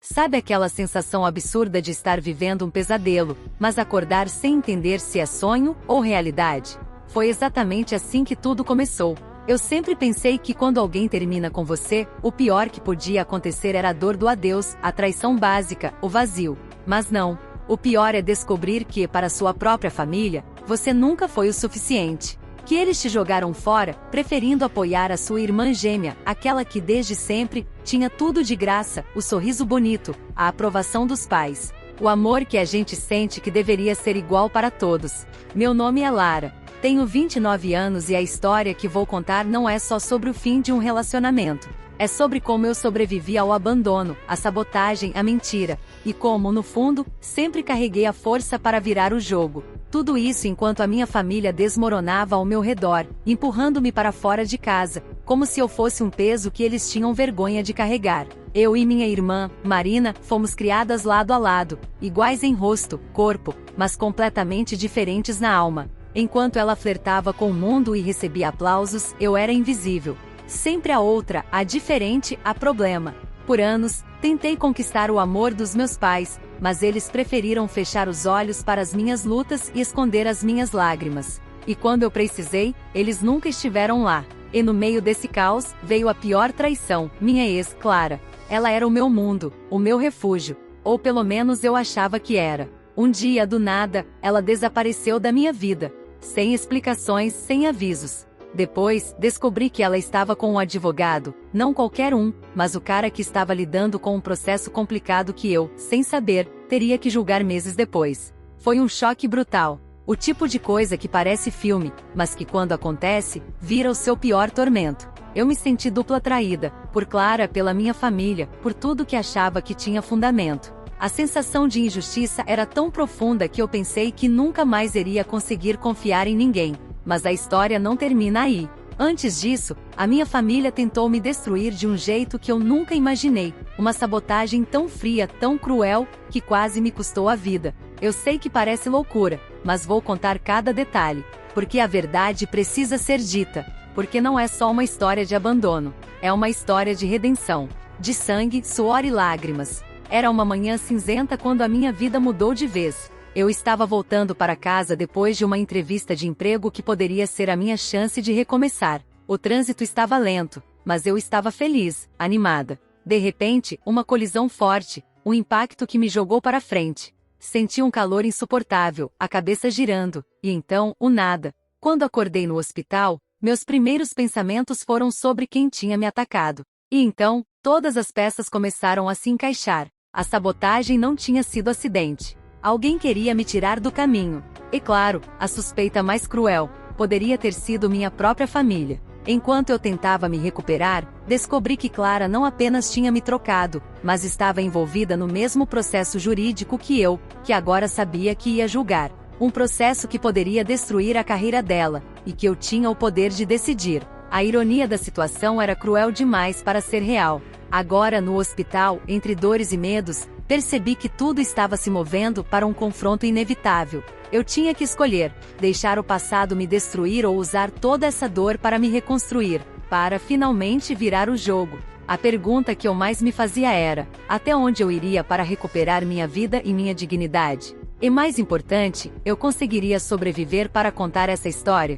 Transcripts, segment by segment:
Sabe aquela sensação absurda de estar vivendo um pesadelo, mas acordar sem entender se é sonho ou realidade? Foi exatamente assim que tudo começou. Eu sempre pensei que quando alguém termina com você, o pior que podia acontecer era a dor do adeus, a traição básica, o vazio. Mas não. O pior é descobrir que, para sua própria família, você nunca foi o suficiente. Que eles te jogaram fora, preferindo apoiar a sua irmã gêmea, aquela que desde sempre tinha tudo de graça, o sorriso bonito, a aprovação dos pais. O amor que a gente sente que deveria ser igual para todos. Meu nome é Lara. Tenho 29 anos e a história que vou contar não é só sobre o fim de um relacionamento. É sobre como eu sobrevivi ao abandono, à sabotagem, à mentira. E como, no fundo, sempre carreguei a força para virar o jogo. Tudo isso enquanto a minha família desmoronava ao meu redor, empurrando-me para fora de casa, como se eu fosse um peso que eles tinham vergonha de carregar. Eu e minha irmã, Marina, fomos criadas lado a lado, iguais em rosto, corpo, mas completamente diferentes na alma. Enquanto ela flertava com o mundo e recebia aplausos, eu era invisível. Sempre a outra, a diferente, a problema. Por anos, tentei conquistar o amor dos meus pais, mas eles preferiram fechar os olhos para as minhas lutas e esconder as minhas lágrimas. E quando eu precisei, eles nunca estiveram lá. E no meio desse caos, veio a pior traição, minha ex, Clara. Ela era o meu mundo, o meu refúgio. Ou pelo menos eu achava que era. Um dia, do nada, ela desapareceu da minha vida. Sem explicações, sem avisos. Depois, descobri que ela estava com um advogado, não qualquer um, mas o cara que estava lidando com um processo complicado que eu, sem saber, teria que julgar meses depois. Foi um choque brutal. O tipo de coisa que parece filme, mas que quando acontece, vira o seu pior tormento. Eu me senti dupla traída, por Clara, pela minha família, por tudo que achava que tinha fundamento. A sensação de injustiça era tão profunda que eu pensei que nunca mais iria conseguir confiar em ninguém. Mas a história não termina aí. Antes disso, a minha família tentou me destruir de um jeito que eu nunca imaginei. Uma sabotagem tão fria, tão cruel, que quase me custou a vida. Eu sei que parece loucura, mas vou contar cada detalhe. Porque a verdade precisa ser dita. Porque não é só uma história de abandono. É uma história de redenção. De sangue, suor e lágrimas. Era uma manhã cinzenta quando a minha vida mudou de vez. Eu estava voltando para casa depois de uma entrevista de emprego que poderia ser a minha chance de recomeçar. O trânsito estava lento, mas eu estava feliz, animada. De repente, uma colisão forte, um impacto que me jogou para frente. Senti um calor insuportável, a cabeça girando, e então, o nada. Quando acordei no hospital, meus primeiros pensamentos foram sobre quem tinha me atacado. E então, todas as peças começaram a se encaixar. A sabotagem não tinha sido acidente. Alguém queria me tirar do caminho. E claro, a suspeita mais cruel, poderia ter sido minha própria família. Enquanto eu tentava me recuperar, descobri que Clara não apenas tinha me trocado, mas estava envolvida no mesmo processo jurídico que eu, que agora sabia que ia julgar. Um processo que poderia destruir a carreira dela, e que eu tinha o poder de decidir. A ironia da situação era cruel demais para ser real. Agora, no hospital, entre dores e medos, percebi que tudo estava se movendo para um confronto inevitável. Eu tinha que escolher, deixar o passado me destruir ou usar toda essa dor para me reconstruir, para finalmente virar o jogo. A pergunta que eu mais me fazia era: até onde eu iria para recuperar minha vida e minha dignidade? E mais importante, eu conseguiria sobreviver para contar essa história?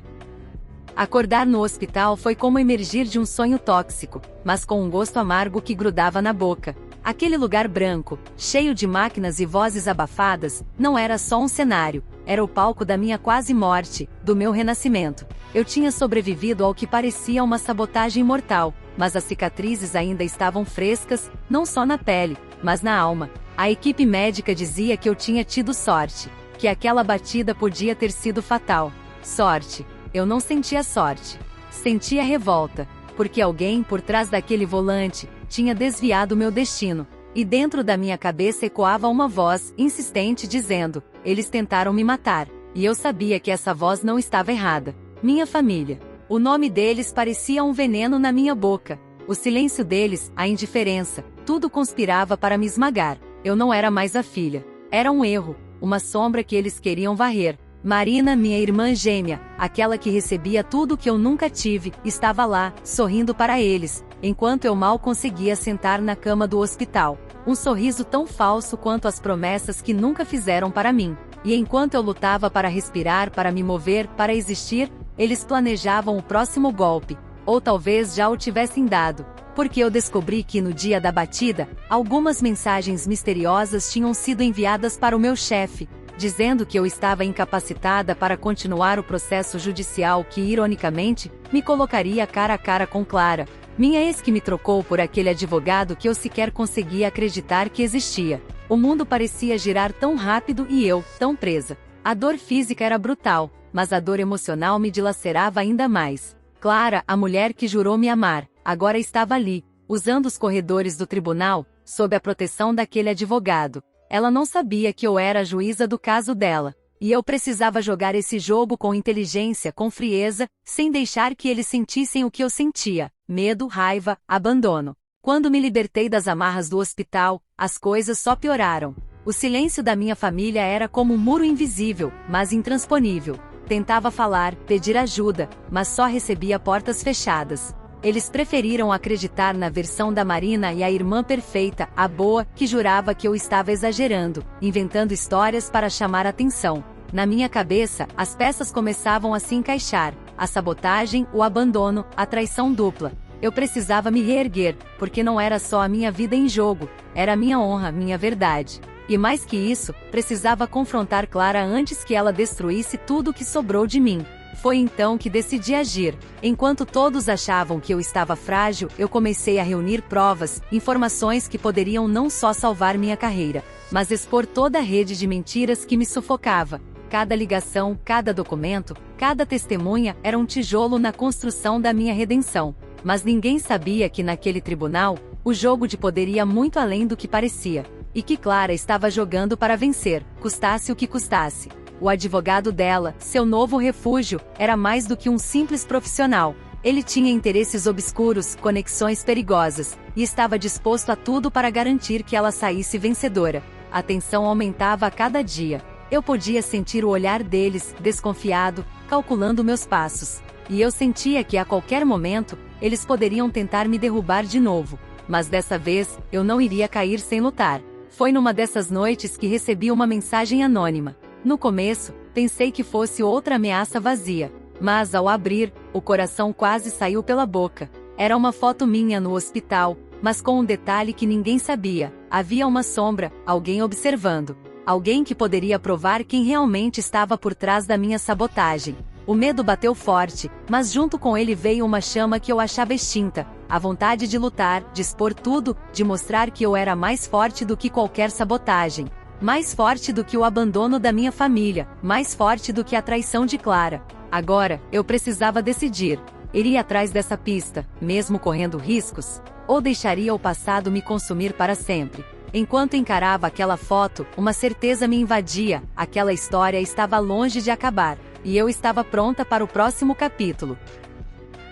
Acordar no hospital foi como emergir de um sonho tóxico, mas com um gosto amargo que grudava na boca. Aquele lugar branco, cheio de máquinas e vozes abafadas, não era só um cenário, era o palco da minha quase morte, do meu renascimento. Eu tinha sobrevivido ao que parecia uma sabotagem mortal, mas as cicatrizes ainda estavam frescas, não só na pele, mas na alma. A equipe médica dizia que eu tinha tido sorte, que aquela batida podia ter sido fatal. Sorte. Eu não sentia sorte. Sentia revolta, porque alguém por trás daquele volante tinha desviado meu destino. E dentro da minha cabeça ecoava uma voz insistente dizendo: eles tentaram me matar. E eu sabia que essa voz não estava errada. Minha família. O nome deles parecia um veneno na minha boca. O silêncio deles, a indiferença, tudo conspirava para me esmagar. Eu não era mais a filha. Era um erro, uma sombra que eles queriam varrer. Marina, minha irmã gêmea, aquela que recebia tudo que eu nunca tive, estava lá, sorrindo para eles, enquanto eu mal conseguia sentar na cama do hospital. Um sorriso tão falso quanto as promessas que nunca fizeram para mim. E enquanto eu lutava para respirar, para me mover, para existir, eles planejavam o próximo golpe. Ou talvez já o tivessem dado. Porque eu descobri que no dia da batida, algumas mensagens misteriosas tinham sido enviadas para o meu chefe, dizendo que eu estava incapacitada para continuar o processo judicial que, ironicamente, me colocaria cara a cara com Clara, minha ex, que me trocou por aquele advogado que eu sequer conseguia acreditar que existia. O mundo parecia girar tão rápido e eu, tão presa. A dor física era brutal, mas a dor emocional me dilacerava ainda mais. Clara, a mulher que jurou me amar, agora estava ali, usando os corredores do tribunal, sob a proteção daquele advogado. Ela não sabia que eu era a juíza do caso dela, e eu precisava jogar esse jogo com inteligência, com frieza, sem deixar que eles sentissem o que eu sentia: medo, raiva, abandono. Quando me libertei das amarras do hospital, as coisas só pioraram. O silêncio da minha família era como um muro invisível, mas intransponível. Tentava falar, pedir ajuda, mas só recebia portas fechadas. Eles preferiram acreditar na versão da Marina e a irmã perfeita, a boa, que jurava que eu estava exagerando, inventando histórias para chamar atenção. Na minha cabeça, as peças começavam a se encaixar: a sabotagem, o abandono, a traição dupla. Eu precisava me reerguer, porque não era só a minha vida em jogo, era a minha honra, minha verdade. E mais que isso, precisava confrontar Clara antes que ela destruísse tudo que sobrou de mim. Foi então que decidi agir. Enquanto todos achavam que eu estava frágil, eu comecei a reunir provas, informações que poderiam não só salvar minha carreira, mas expor toda a rede de mentiras que me sufocava. Cada ligação, cada documento, cada testemunha era um tijolo na construção da minha redenção. Mas ninguém sabia que naquele tribunal, o jogo de poder ia muito além do que parecia. E que Clara estava jogando para vencer, custasse o que custasse. O advogado dela, seu novo refúgio, era mais do que um simples profissional. Ele tinha interesses obscuros, conexões perigosas, e estava disposto a tudo para garantir que ela saísse vencedora. A tensão aumentava a cada dia. Eu podia sentir o olhar deles, desconfiado, calculando meus passos. E eu sentia que a qualquer momento, eles poderiam tentar me derrubar de novo. Mas dessa vez, eu não iria cair sem lutar. Foi numa dessas noites que recebi uma mensagem anônima. No começo, pensei que fosse outra ameaça vazia, mas ao abrir, o coração quase saiu pela boca. Era uma foto minha no hospital, mas com um detalhe que ninguém sabia: havia uma sombra, alguém observando. Alguém que poderia provar quem realmente estava por trás da minha sabotagem. O medo bateu forte, mas junto com ele veio uma chama que eu achava extinta: a vontade de lutar, de expor tudo, de mostrar que eu era mais forte do que qualquer sabotagem. Mais forte do que o abandono da minha família, mais forte do que a traição de Clara. Agora, eu precisava decidir. Iria atrás dessa pista, mesmo correndo riscos? Ou deixaria o passado me consumir para sempre? Enquanto encarava aquela foto, uma certeza me invadia: aquela história estava longe de acabar, e eu estava pronta para o próximo capítulo.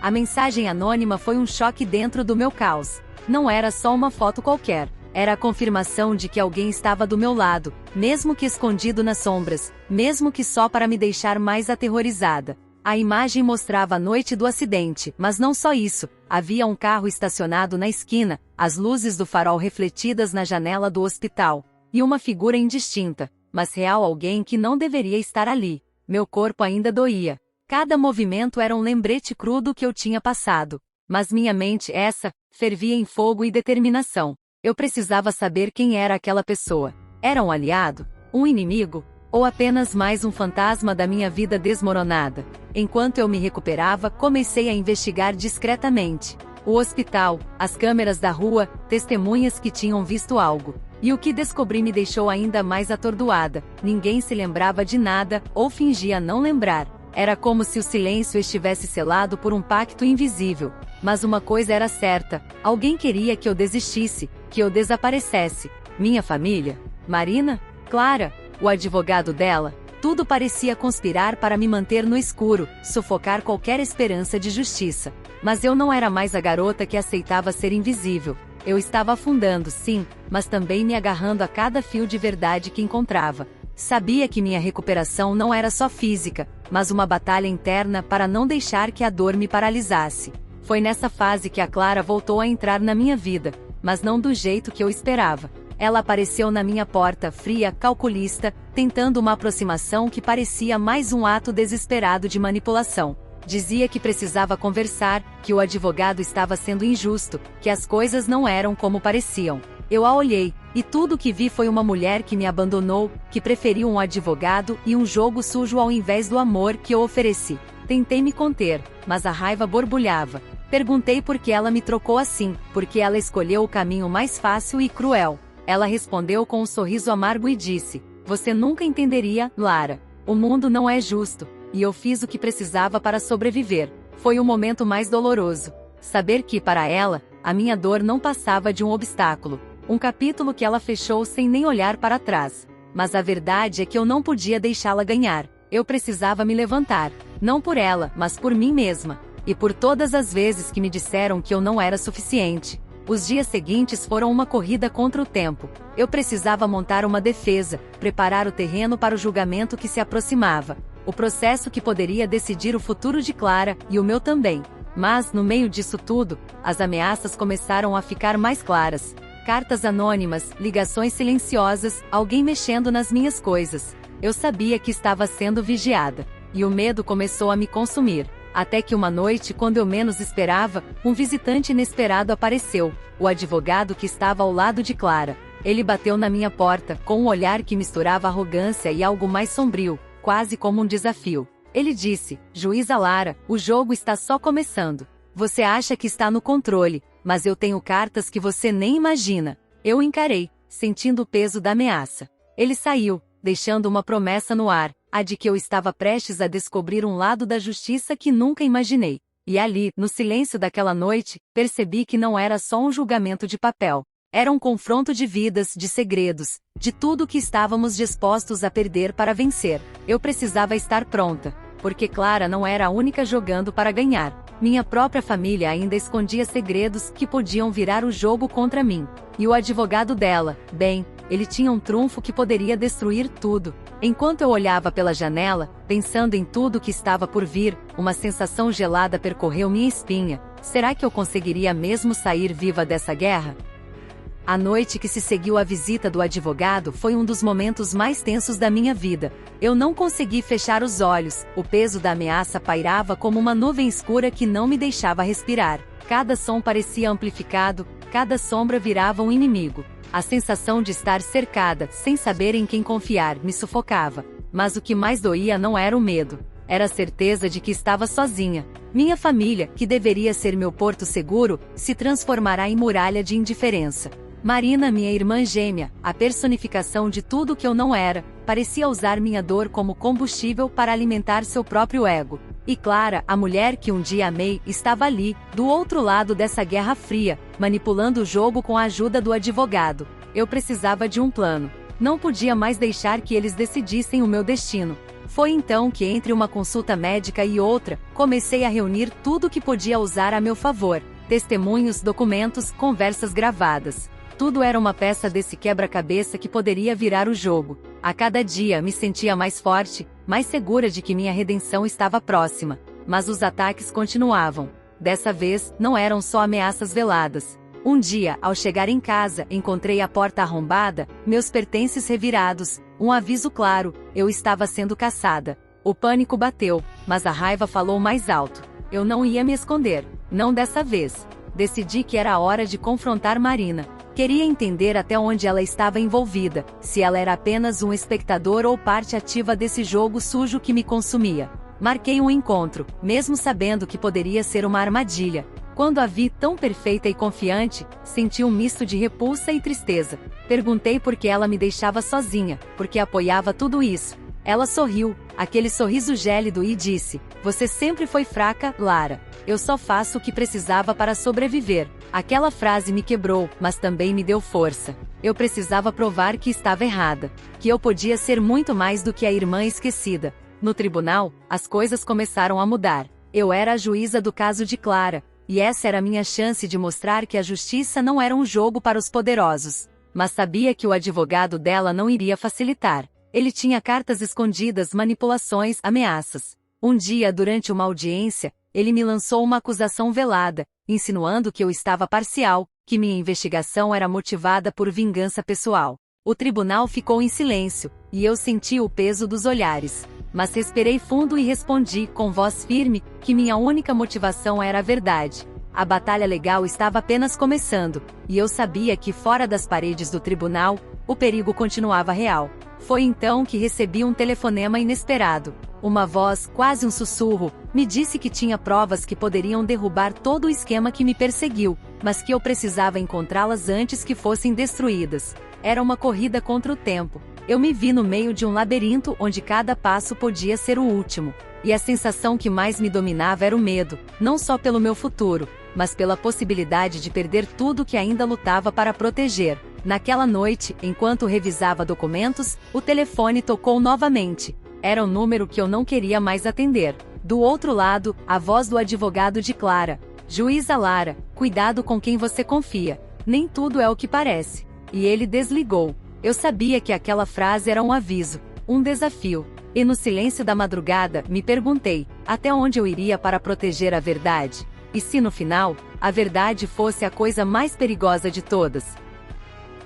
A mensagem anônima foi um choque dentro do meu caos. Não era só uma foto qualquer. Era a confirmação de que alguém estava do meu lado, mesmo que escondido nas sombras, mesmo que só para me deixar mais aterrorizada. A imagem mostrava a noite do acidente, mas não só isso. Havia um carro estacionado na esquina, as luzes do farol refletidas na janela do hospital, e uma figura indistinta, mas real, alguém que não deveria estar ali. Meu corpo ainda doía. Cada movimento era um lembrete cru do que eu tinha passado. Mas minha mente, essa, fervia em fogo e determinação. Eu precisava saber quem era aquela pessoa. Era um aliado? Um inimigo? Ou apenas mais um fantasma da minha vida desmoronada? Enquanto eu me recuperava, comecei a investigar discretamente. O hospital, as câmeras da rua, testemunhas que tinham visto algo. E o que descobri me deixou ainda mais atordoada: ninguém se lembrava de nada, ou fingia não lembrar. Era como se o silêncio estivesse selado por um pacto invisível. Mas uma coisa era certa: alguém queria que eu desistisse, que eu desaparecesse. Minha família? Marina? Clara? O advogado dela? Tudo parecia conspirar para me manter no escuro, sufocar qualquer esperança de justiça. Mas eu não era mais a garota que aceitava ser invisível. Eu estava afundando, sim, mas também me agarrando a cada fio de verdade que encontrava. Sabia que minha recuperação não era só física, mas uma batalha interna para não deixar que a dor me paralisasse. Foi nessa fase que a Clara voltou a entrar na minha vida, mas não do jeito que eu esperava. Ela apareceu na minha porta, fria, calculista, tentando uma aproximação que parecia mais um ato desesperado de manipulação. Dizia que precisava conversar, que o advogado estava sendo injusto, que as coisas não eram como pareciam. Eu a olhei, e tudo o que vi foi uma mulher que me abandonou, que preferiu um advogado e um jogo sujo ao invés do amor que eu ofereci. Tentei me conter, mas a raiva borbulhava. Perguntei por que ela me trocou assim, porque ela escolheu o caminho mais fácil e cruel. Ela respondeu com um sorriso amargo e disse: "Você nunca entenderia, Lara. O mundo não é justo, e eu fiz o que precisava para sobreviver." Foi o momento mais doloroso. Saber que, para ela, a minha dor não passava de um obstáculo. Um capítulo que ela fechou sem nem olhar para trás. Mas a verdade é que eu não podia deixá-la ganhar. Eu precisava me levantar. Não por ela, mas por mim mesma. E por todas as vezes que me disseram que eu não era suficiente. Os dias seguintes foram uma corrida contra o tempo. Eu precisava montar uma defesa, preparar o terreno para o julgamento que se aproximava. O processo que poderia decidir o futuro de Clara, e o meu também. Mas, no meio disso tudo, as ameaças começaram a ficar mais claras. Cartas anônimas, ligações silenciosas, alguém mexendo nas minhas coisas. Eu sabia que estava sendo vigiada. E o medo começou a me consumir. Até que uma noite, quando eu menos esperava, um visitante inesperado apareceu, o advogado que estava ao lado de Clara. Ele bateu na minha porta, com um olhar que misturava arrogância e algo mais sombrio, quase como um desafio. Ele disse: "Juíza Lara, o jogo está só começando. Você acha que está no controle, mas eu tenho cartas que você nem imagina." Eu encarei, sentindo o peso da ameaça. Ele saiu, deixando uma promessa no ar, a de que eu estava prestes a descobrir um lado da justiça que nunca imaginei. E ali, no silêncio daquela noite, percebi que não era só um julgamento de papel. Era um confronto de vidas, de segredos, de tudo que estávamos dispostos a perder para vencer. Eu precisava estar pronta, porque Clara não era a única jogando para ganhar. Minha própria família ainda escondia segredos que podiam virar o jogo contra mim. E o advogado dela, bem, ele tinha um trunfo que poderia destruir tudo. Enquanto eu olhava pela janela, pensando em tudo que estava por vir, uma sensação gelada percorreu minha espinha. Será que eu conseguiria mesmo sair viva dessa guerra? A noite que se seguiu à visita do advogado foi um dos momentos mais tensos da minha vida. Eu não consegui fechar os olhos, o peso da ameaça pairava como uma nuvem escura que não me deixava respirar. Cada som parecia amplificado, cada sombra virava um inimigo. A sensação de estar cercada, sem saber em quem confiar, me sufocava. Mas o que mais doía não era o medo. Era a certeza de que estava sozinha. Minha família, que deveria ser meu porto seguro, se transformará em muralha de indiferença. Marina, minha irmã gêmea, a personificação de tudo que eu não era, parecia usar minha dor como combustível para alimentar seu próprio ego. E Clara, a mulher que um dia amei, estava ali, do outro lado dessa guerra fria, manipulando o jogo com a ajuda do advogado. Eu precisava de um plano. Não podia mais deixar que eles decidissem o meu destino. Foi então que, entre uma consulta médica e outra, comecei a reunir tudo que podia usar a meu favor. Testemunhos, documentos, conversas gravadas. Tudo era uma peça desse quebra-cabeça que poderia virar o jogo. A cada dia me sentia mais forte, mais segura de que minha redenção estava próxima. Mas os ataques continuavam. Dessa vez, não eram só ameaças veladas. Um dia, ao chegar em casa, encontrei a porta arrombada, meus pertences revirados, um aviso claro: eu estava sendo caçada. O pânico bateu, mas a raiva falou mais alto. Eu não ia me esconder. Não dessa vez. Decidi que era a hora de confrontar Marina. Queria entender até onde ela estava envolvida, se ela era apenas um espectador ou parte ativa desse jogo sujo que me consumia. Marquei um encontro, mesmo sabendo que poderia ser uma armadilha. Quando a vi tão perfeita e confiante, senti um misto de repulsa e tristeza. Perguntei por que ela me deixava sozinha, porque apoiava tudo isso. Ela sorriu, aquele sorriso gélido, e disse: "Você sempre foi fraca, Lara. Eu só faço o que precisava para sobreviver." Aquela frase me quebrou, mas também me deu força. Eu precisava provar que estava errada, que eu podia ser muito mais do que a irmã esquecida. No tribunal, as coisas começaram a mudar. Eu era a juíza do caso de Clara, e essa era a minha chance de mostrar que a justiça não era um jogo para os poderosos. Mas sabia que o advogado dela não iria facilitar. Ele tinha cartas escondidas, manipulações, ameaças. Um dia, durante uma audiência, ele me lançou uma acusação velada, insinuando que eu estava parcial, que minha investigação era motivada por vingança pessoal. O tribunal ficou em silêncio, e eu senti o peso dos olhares. Mas respirei fundo e respondi, com voz firme, que minha única motivação era a verdade. A batalha legal estava apenas começando, e eu sabia que fora das paredes do tribunal, o perigo continuava real. Foi então que recebi um telefonema inesperado. Uma voz, quase um sussurro, me disse que tinha provas que poderiam derrubar todo o esquema que me perseguiu, mas que eu precisava encontrá-las antes que fossem destruídas. Era uma corrida contra o tempo. Eu me vi no meio de um labirinto onde cada passo podia ser o último. E a sensação que mais me dominava era o medo, não só pelo meu futuro, mas pela possibilidade de perder tudo que ainda lutava para proteger. Naquela noite, enquanto revisava documentos, o telefone tocou novamente. Era um número que eu não queria mais atender. Do outro lado, a voz do advogado de Clara. Juíza Lara, cuidado com quem você confia. Nem tudo é o que parece. E ele desligou. Eu sabia que aquela frase era um aviso, um desafio. E no silêncio da madrugada, me perguntei, até onde eu iria para proteger a verdade? E se no final, a verdade fosse a coisa mais perigosa de todas?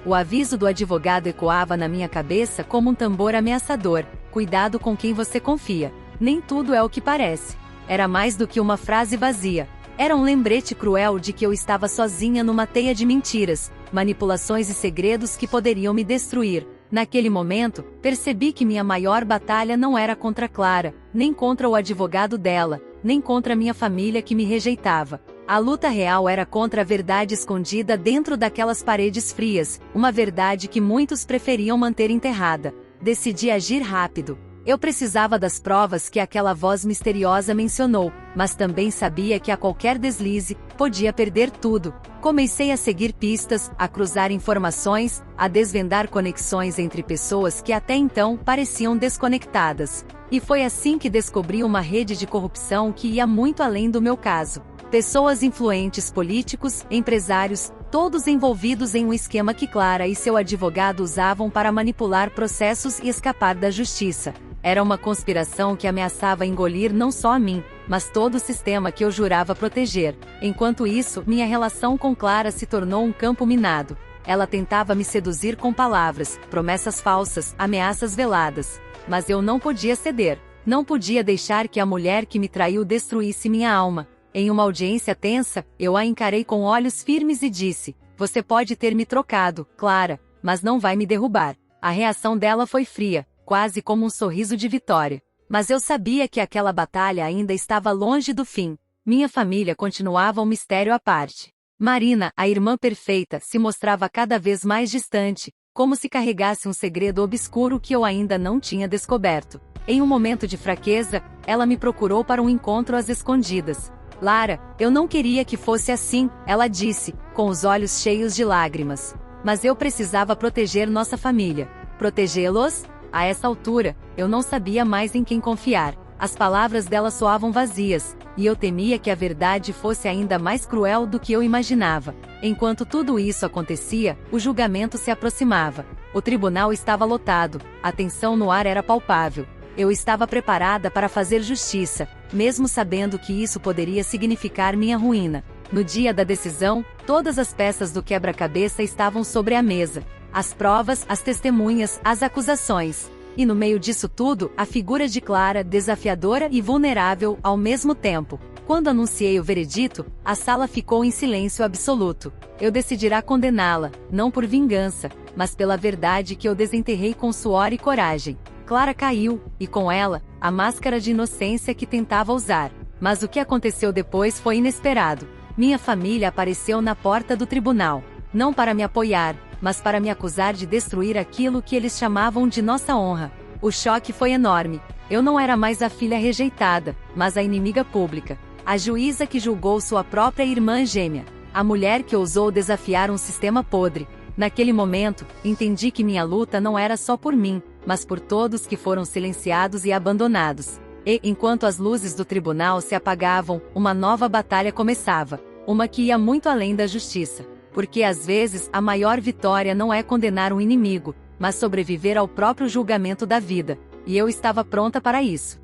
O aviso do advogado ecoava na minha cabeça como um tambor ameaçador. Cuidado com quem você confia. Nem tudo é o que parece. Era mais do que uma frase vazia. Era um lembrete cruel de que eu estava sozinha numa teia de mentiras, manipulações e segredos que poderiam me destruir. Naquele momento, percebi que minha maior batalha não era contra Clara, nem contra o advogado dela, nem contra minha família que me rejeitava. A luta real era contra a verdade escondida dentro daquelas paredes frias, uma verdade que muitos preferiam manter enterrada. Decidi agir rápido. Eu precisava das provas que aquela voz misteriosa mencionou, mas também sabia que a qualquer deslize, podia perder tudo. Comecei a seguir pistas, a cruzar informações, a desvendar conexões entre pessoas que até então pareciam desconectadas. E foi assim que descobri uma rede de corrupção que ia muito além do meu caso. Pessoas influentes, políticos, empresários, todos envolvidos em um esquema que Clara e seu advogado usavam para manipular processos e escapar da justiça. Era uma conspiração que ameaçava engolir não só a mim, mas todo o sistema que eu jurava proteger. Enquanto isso, minha relação com Clara se tornou um campo minado. Ela tentava me seduzir com palavras, promessas falsas, ameaças veladas. Mas eu não podia ceder. Não podia deixar que a mulher que me traiu destruísse minha alma. Em uma audiência tensa, eu a encarei com olhos firmes e disse: "Você pode ter me trocado, Clara, mas não vai me derrubar." A reação dela foi fria, quase como um sorriso de vitória. Mas eu sabia que aquela batalha ainda estava longe do fim. Minha família continuava um mistério à parte. Marina, a irmã perfeita, se mostrava cada vez mais distante, como se carregasse um segredo obscuro que eu ainda não tinha descoberto. Em um momento de fraqueza, ela me procurou para um encontro às escondidas. "Lara, eu não queria que fosse assim", ela disse, com os olhos cheios de lágrimas. Mas eu precisava proteger nossa família. Protegê-los? A essa altura, eu não sabia mais em quem confiar. As palavras dela soavam vazias, e eu temia que a verdade fosse ainda mais cruel do que eu imaginava. Enquanto tudo isso acontecia, o julgamento se aproximava. O tribunal estava lotado, a tensão no ar era palpável. Eu estava preparada para fazer justiça, mesmo sabendo que isso poderia significar minha ruína. No dia da decisão, todas as peças do quebra-cabeça estavam sobre a mesa. As provas, as testemunhas, as acusações. E no meio disso tudo, a figura de Clara, desafiadora e vulnerável ao mesmo tempo. Quando anunciei o veredito, a sala ficou em silêncio absoluto. Eu decidira condená-la, não por vingança, mas pela verdade que eu desenterrei com suor e coragem. Clara caiu, e com ela, a máscara de inocência que tentava usar. Mas o que aconteceu depois foi inesperado. Minha família apareceu na porta do tribunal. Não para me apoiar, mas para me acusar de destruir aquilo que eles chamavam de nossa honra. O choque foi enorme. Eu não era mais a filha rejeitada, mas a inimiga pública. A juíza que julgou sua própria irmã gêmea. A mulher que ousou desafiar um sistema podre. Naquele momento, entendi que minha luta não era só por mim, mas por todos que foram silenciados e abandonados. E, enquanto as luzes do tribunal se apagavam, uma nova batalha começava. Uma que ia muito além da justiça. Porque às vezes, a maior vitória não é condenar um inimigo, mas sobreviver ao próprio julgamento da vida. E eu estava pronta para isso.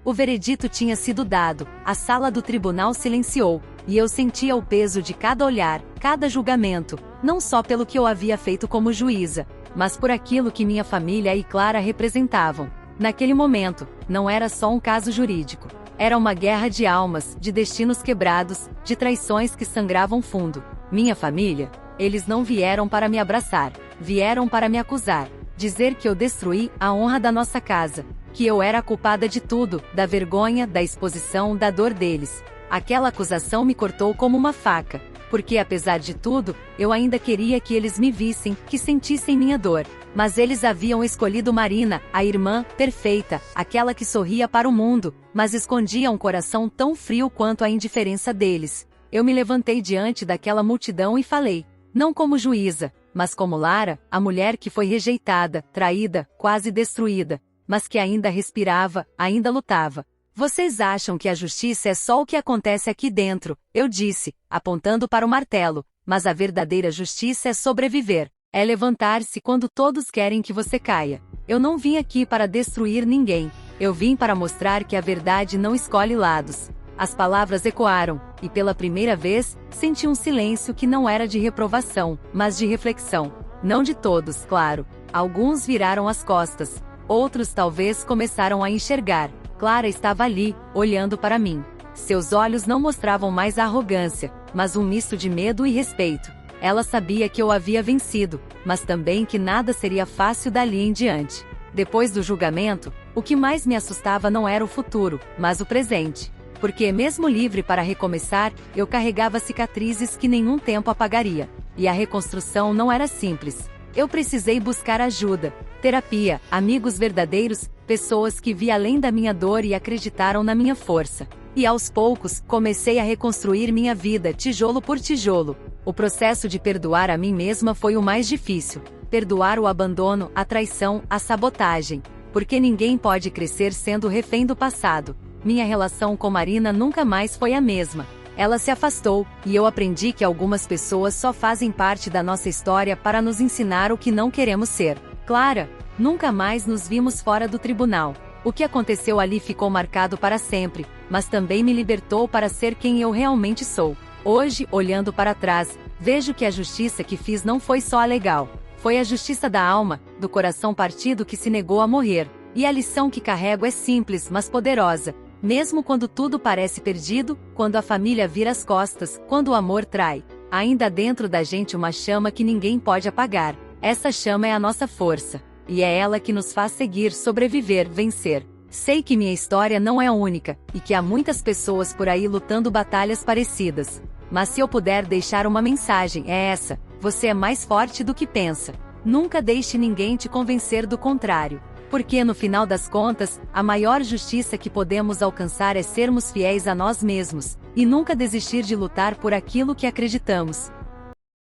O veredito tinha sido dado, a sala do tribunal silenciou. e eu sentia o peso de cada olhar, cada julgamento, não só pelo que eu havia feito como juíza, mas por aquilo que minha família e Clara representavam. Naquele momento, não era só um caso jurídico. Era uma guerra de almas, de destinos quebrados, de traições que sangravam fundo. Minha família? Eles não vieram para me abraçar, vieram para me acusar, dizer que eu destruí a honra da nossa casa, que eu era a culpada de tudo, da vergonha, da exposição, da dor deles. Aquela acusação me cortou como uma faca, porque apesar de tudo, eu ainda queria que eles me vissem, que sentissem minha dor. Mas eles haviam escolhido Marina, a irmã perfeita, aquela que sorria para o mundo, mas escondia um coração tão frio quanto a indiferença deles. Eu me levantei diante daquela multidão e falei, não como juíza, mas como Lara, a mulher que foi rejeitada, traída, quase destruída, mas que ainda respirava, ainda lutava. Vocês acham que a justiça é só o que acontece aqui dentro, eu disse, apontando para o martelo, mas a verdadeira justiça é sobreviver. É levantar-se quando todos querem que você caia. Eu não vim aqui para destruir ninguém. Eu vim para mostrar que a verdade não escolhe lados. As palavras ecoaram, e pela primeira vez, senti um silêncio que não era de reprovação, mas de reflexão. Não de todos, claro. Alguns viraram as costas. Outros talvez começaram a enxergar. Clara estava ali, olhando para mim. Seus olhos não mostravam mais arrogância, mas um misto de medo e respeito. Ela sabia que eu havia vencido, mas também que nada seria fácil dali em diante. Depois do julgamento, o que mais me assustava não era o futuro, mas o presente. Porque mesmo livre para recomeçar, eu carregava cicatrizes que nenhum tempo apagaria. E a reconstrução não era simples. Eu precisei buscar ajuda, terapia, amigos verdadeiros, pessoas que vi além da minha dor e acreditaram na minha força. E aos poucos, comecei a reconstruir minha vida tijolo por tijolo. O processo de perdoar a mim mesma foi o mais difícil. Perdoar o abandono, a traição, a sabotagem. Porque ninguém pode crescer sendo refém do passado. Minha relação com Marina nunca mais foi a mesma. Ela se afastou, e eu aprendi que algumas pessoas só fazem parte da nossa história para nos ensinar o que não queremos ser. Clara, nunca mais nos vimos fora do tribunal. O que aconteceu ali ficou marcado para sempre, mas também me libertou para ser quem eu realmente sou. Hoje, olhando para trás, vejo que a justiça que fiz não foi só a legal. Foi a justiça da alma, do coração partido que se negou a morrer. E a lição que carrego é simples, mas poderosa. Mesmo quando tudo parece perdido, quando a família vira as costas, quando o amor trai, ainda há dentro da gente uma chama que ninguém pode apagar. Essa chama é a nossa força. E é ela que nos faz seguir, sobreviver, vencer. Sei que minha história não é única, e que há muitas pessoas por aí lutando batalhas parecidas. Mas se eu puder deixar uma mensagem, é essa: você é mais forte do que pensa. Nunca deixe ninguém te convencer do contrário. Porque no final das contas, a maior justiça que podemos alcançar é sermos fiéis a nós mesmos, e nunca desistir de lutar por aquilo que acreditamos.